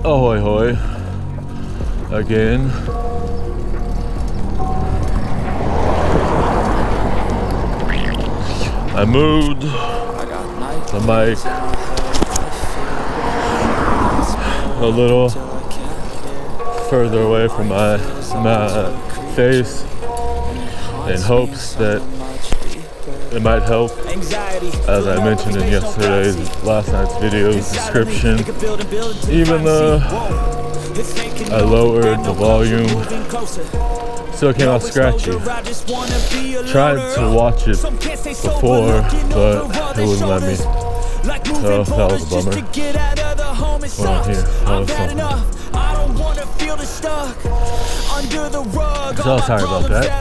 Ahoy hoy again. I moved the mic a little further away from my face in hopes that it might help. As I mentioned in last night's video's description, even though I lowered the volume, still came out scratchy. Tried to watch it before, but it wouldn't let me. So that was a bummer. What on here? Oh, something. So sorry about that.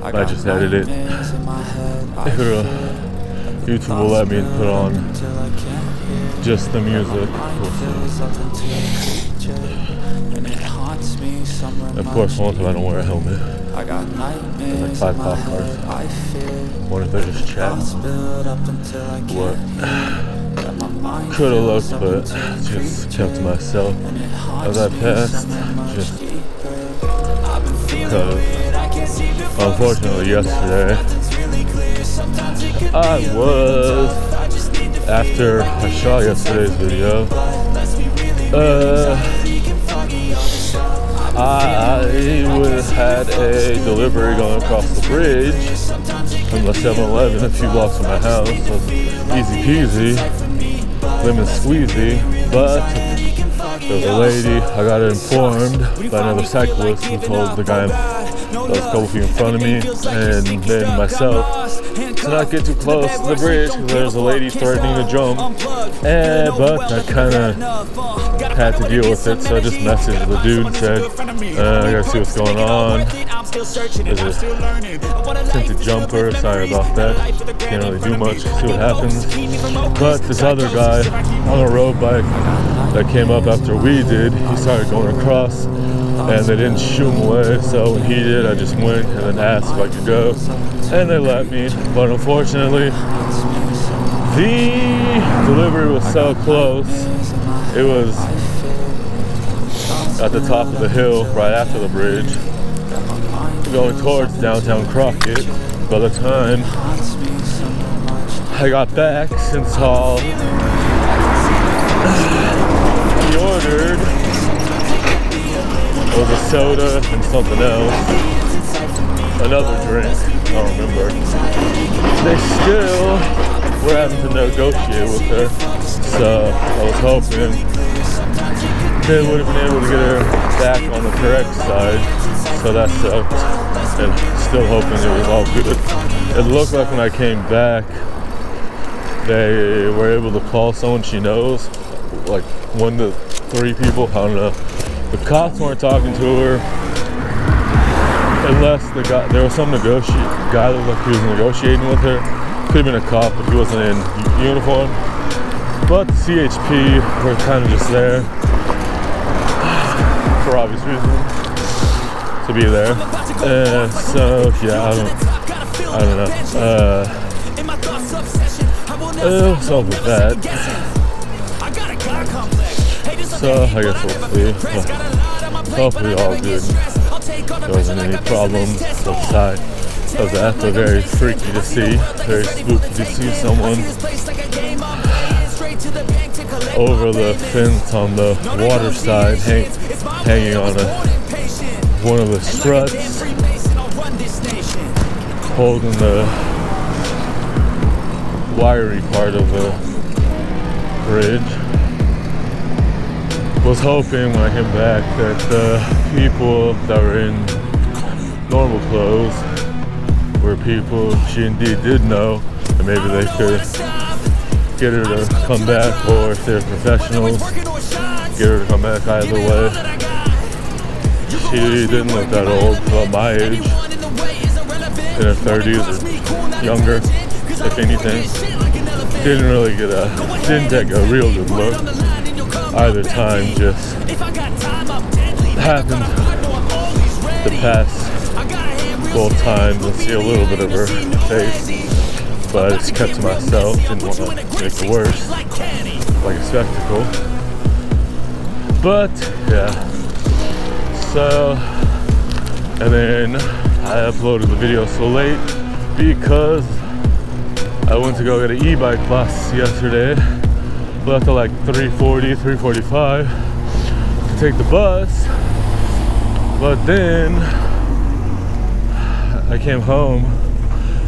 I just edited it. If YouTube will let me put on just the music. Of course, once I don't wear a helmet. There's like 5 cop cars. What if they're just chatting? What could have looked, but just kept to myself as I passed. Just because, unfortunately, yesterday after I shot yesterday's video, I had a delivery going across the bridge from the 7-Eleven a few blocks from my house. So easy peasy, lemon squeezy. But there was a lady, I got informed by another cyclist who told the guy that was a couple feet in front of me and then myself to not get too close to the bridge because there was a lady threatening to jump. But I kind of had to deal with it, so I just messaged the dude and said, I gotta see what's going on. There's a tinted jumper, sorry about that. Can't really do much, see what happens. But this other guy on a road bike that came up after we did, he started going across and they didn't shoo him away, so when he did, I just went and then asked if I could go, and they let me. But unfortunately, the delivery was so close. It was at the top of the hill right after the bridge going towards downtown Crockett. By the time I got back, since all he ordered was a soda and something else, another drink, I don't remember, they still were having to negotiate with her. So I was hoping they would have been able to get her back on the correct side. So that sucked. And still hoping it was all good. It looked like when I came back, they were able to call someone she knows, like 1 to 3 people, I don't know. The cops weren't talking to her unless there was some guy that looked like he was negotiating with her. Could have been a cop, but he wasn't in uniform. But the CHP were kind of just there for obvious reasons to be there. So yeah, I don't know. What's up with that? So I guess we'll see. Hopefully all good. There wasn't any problems outside of that, but very freaky to see. Very spooky to see someone over the fence on the water side hanging on one of the struts, holding the wiry part of the bridge. Was hoping when I came back that the people that were in normal clothes were people she indeed did know, and maybe they could get her to come back, or if they're professionals, get her to come back either way. She didn't look that old, about my age, in her 30s or younger, if anything. Didn't take a real good look either time, just happened the past both times and see a little bit of her face, but I just kept to myself, didn't want to make it worse, like a spectacle. But yeah, so, and then I uploaded the video so late because I went to go get an e-bike class yesterday. Left at like 3:40, 3:45 to take the bus. But then I came home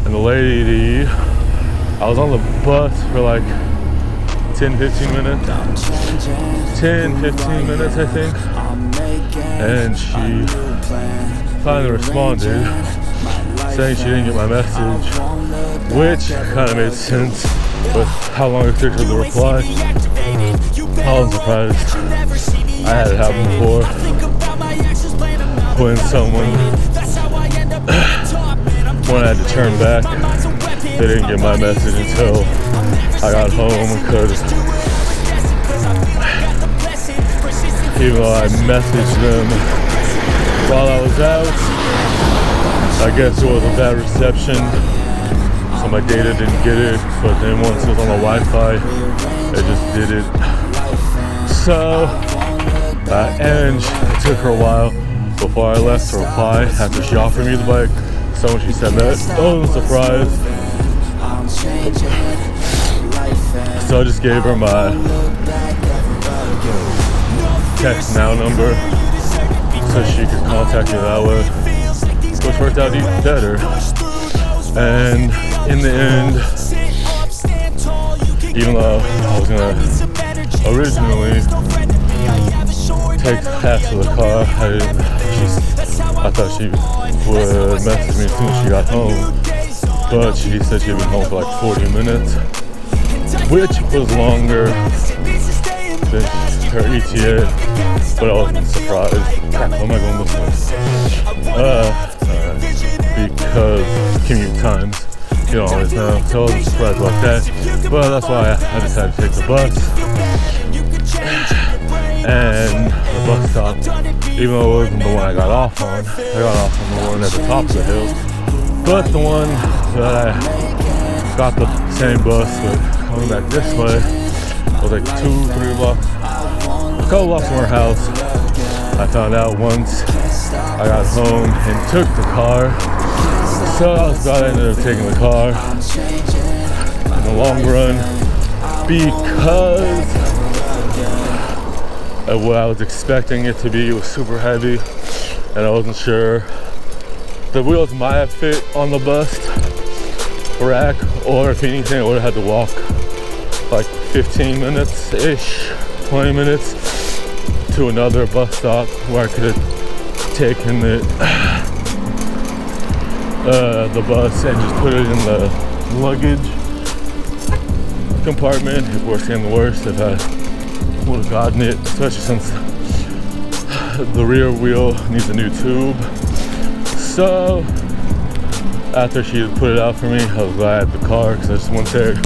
and the lady, I was on the bus for like 10-15 minutes. 10-15 minutes I think. And she finally responded saying she didn't get my message, which kind of made sense with how long it took her to reply. I was surprised. I had it happen before when someone, when I had to turn back, they didn't get my message until I got home, because even though I messaged them while I was out, I guess it was a bad reception, so my data didn't get it, but then once it was on the Wi-Fi, it just did it. So, and it took her a while before I left to reply after she offered me the bike. So when she said that, I was surprised. So I just gave her my text now number so she could contact me that way, which worked out even better. And in the end, even though I was gonna originally take half of the car, I thought she would message me as soon as she got home, but she said she'd been home for like 40 minutes, which was longer than her ETA, but I wasn't surprised. Crap, how am I going this way? Because commute times, you don't always know, so I wasn't surprised about that, but that's why I decided to take the bus. And the bus stop, even though it wasn't the one I got off on, I got off on the one at the top of the hill, but the one that I got the same bus, but coming back this way, was like 2-3 blocks, a couple blocks from our house. I found out once I got home and took the car, so I was glad I ended up taking the car in the long run, because what I was expecting it to be was super heavy, and I wasn't sure the wheels might have fit on the bus rack, or if anything I would have had to walk like 15 minutes ish, 20 minutes to another bus stop where I could have taken the bus and just put it in the luggage compartment. If worse came to worst, if I would have gotten it, especially since the rear wheel needs a new tube. So after she had put it out for me, I was glad I had the car, because I just went there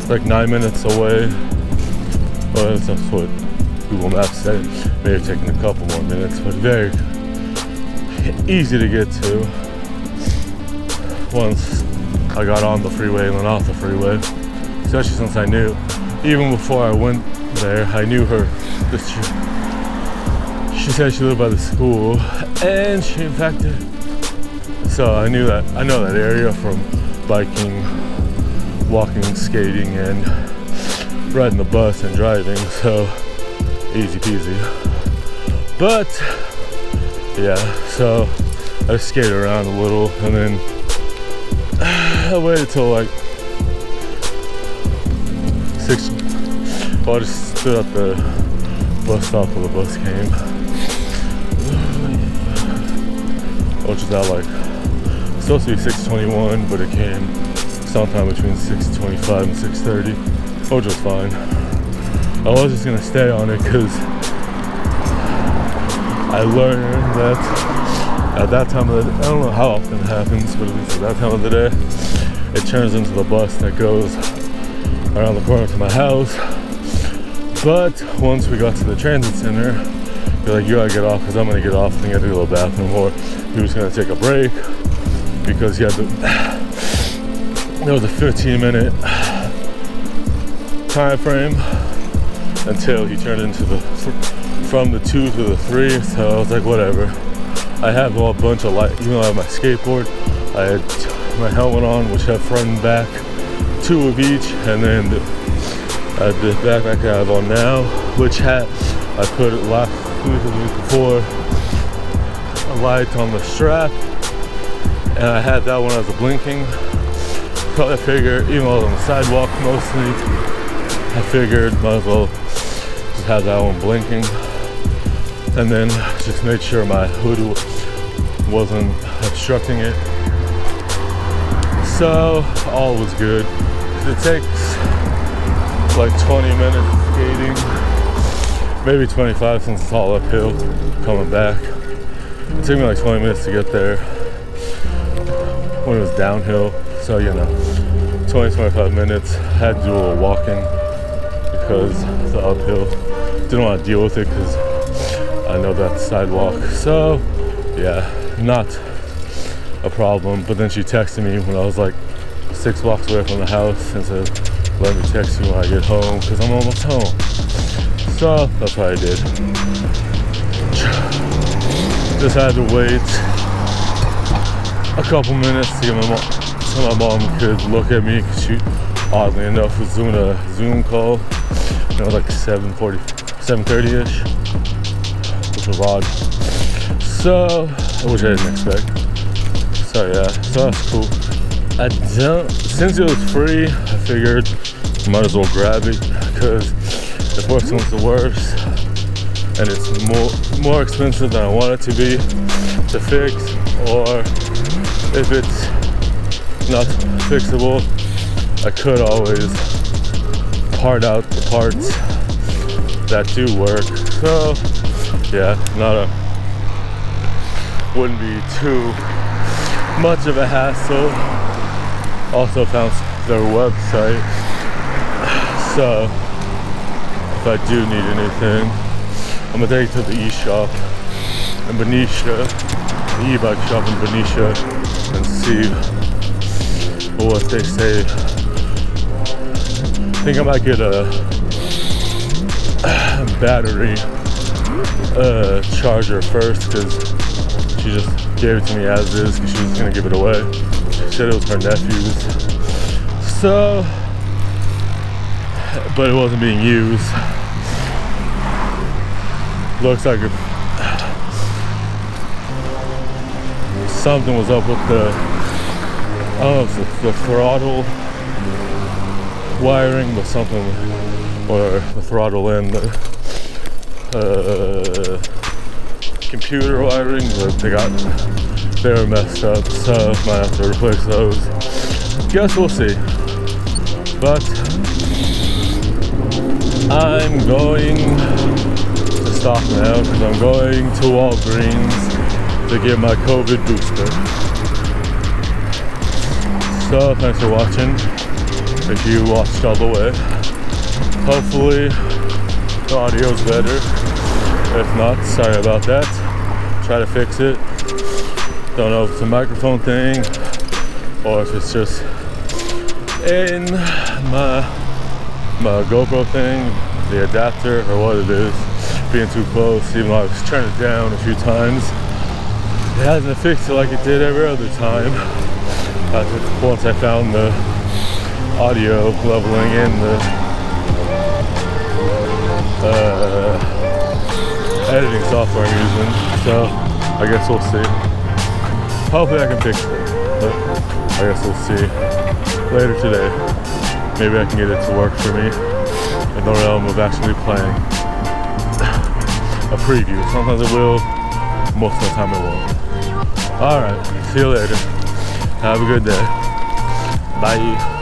like 9 minutes away. Well, that's what Google Maps said. Maybe taking a couple more minutes, but very easy to get to once I got on the freeway and then off the freeway. Especially since I knew, even before I went there, I knew her. She said she lived by the school, and she in fact did. So I know that area from biking, walking, skating, and riding the bus and driving. So easy peasy. But yeah, so I skated around a little, and then I waited till like 6. Well, I just stood at the bus stop till the bus came, which is at like, supposed to be 6:21, but it came sometime between 6:25 and 6:30, which was fine. I was just gonna stay on it because I learned that at that time of the day, I don't know how often it happens, but at least at that time of the day, it turns into the bus that goes around the corner to my house. But once we got to the transit center, they're like, you gotta get off, because I'm gonna get off and get to go to the bathroom, or he was gonna take a break because he had to, there was a 15-minute time frame until he turned into the from the 2 to the 3, so I was like, whatever. I have a bunch of light, even though I have my skateboard, I had my helmet on, which had front and back, 2 of each, and then the backpack I have on now, which had, I put it last week before, a light on the strap, and I had that one as a blinking. So I figured, even though I was on the sidewalk mostly, I figured might as well just have that one blinking, and then just made sure my hood wasn't obstructing it. So all was good. It takes like 20 minutes skating, maybe 25 since it's all uphill coming back. It took me like 20 minutes to get there when it was downhill, so 20-25 minutes. Had to do a little walking because it's uphill. Didn't want to deal with it because I know that's sidewalk, so yeah, not a problem. But then she texted me when I was like 6 blocks away from the house and said, let me text you when I get home because I'm almost home. So that's what I did. Just had to wait a couple minutes to get so my mom could look at me, because she, oddly enough, was doing a Zoom call. It was like 7:30ish, which was odd. So, which I didn't expect. So yeah, so that's cool. Since it was free, I figured I might as well grab it, because if worst comes to worst, and it's more expensive than I want it to be to fix, or if it's not fixable, I could always part out the parts that do work. So yeah, wouldn't be too much of a hassle. Also found their website, so if I do need anything, I'm gonna take it to the e-shop in Benicia, the e-bike shop in Benicia, and see what they say. I think I might get a battery charger first, because she just gave it to me as is because she was gonna give it away. She said it was her nephew's, so, but it wasn't being used. Looks like something was up with the, I don't know if it's the throttle wiring, but something, or the throttle and the computer wiring, but they were messed up, so might have to replace those. Guess we'll see. But I'm going to stop now because I'm going to Walgreens to get my COVID booster. So thanks for watching. If you watched all the way, hopefully the audio's better. If not, sorry about that. Try to fix it. Don't know if it's a microphone thing or if it's just in my GoPro thing, the adapter, or what it is, being too close. Even though I've turned it down a few times, it hasn't fixed it like it did every other time. Once I found the audio leveling in the editing software I'm using, so I guess we'll see. Hopefully I can fix it, but I guess we'll see later today. Maybe I can get it to work for me in the realm of actually playing a preview. Sometimes it will, most of the time it won't. Alright, see you later. Have a good day. Bye.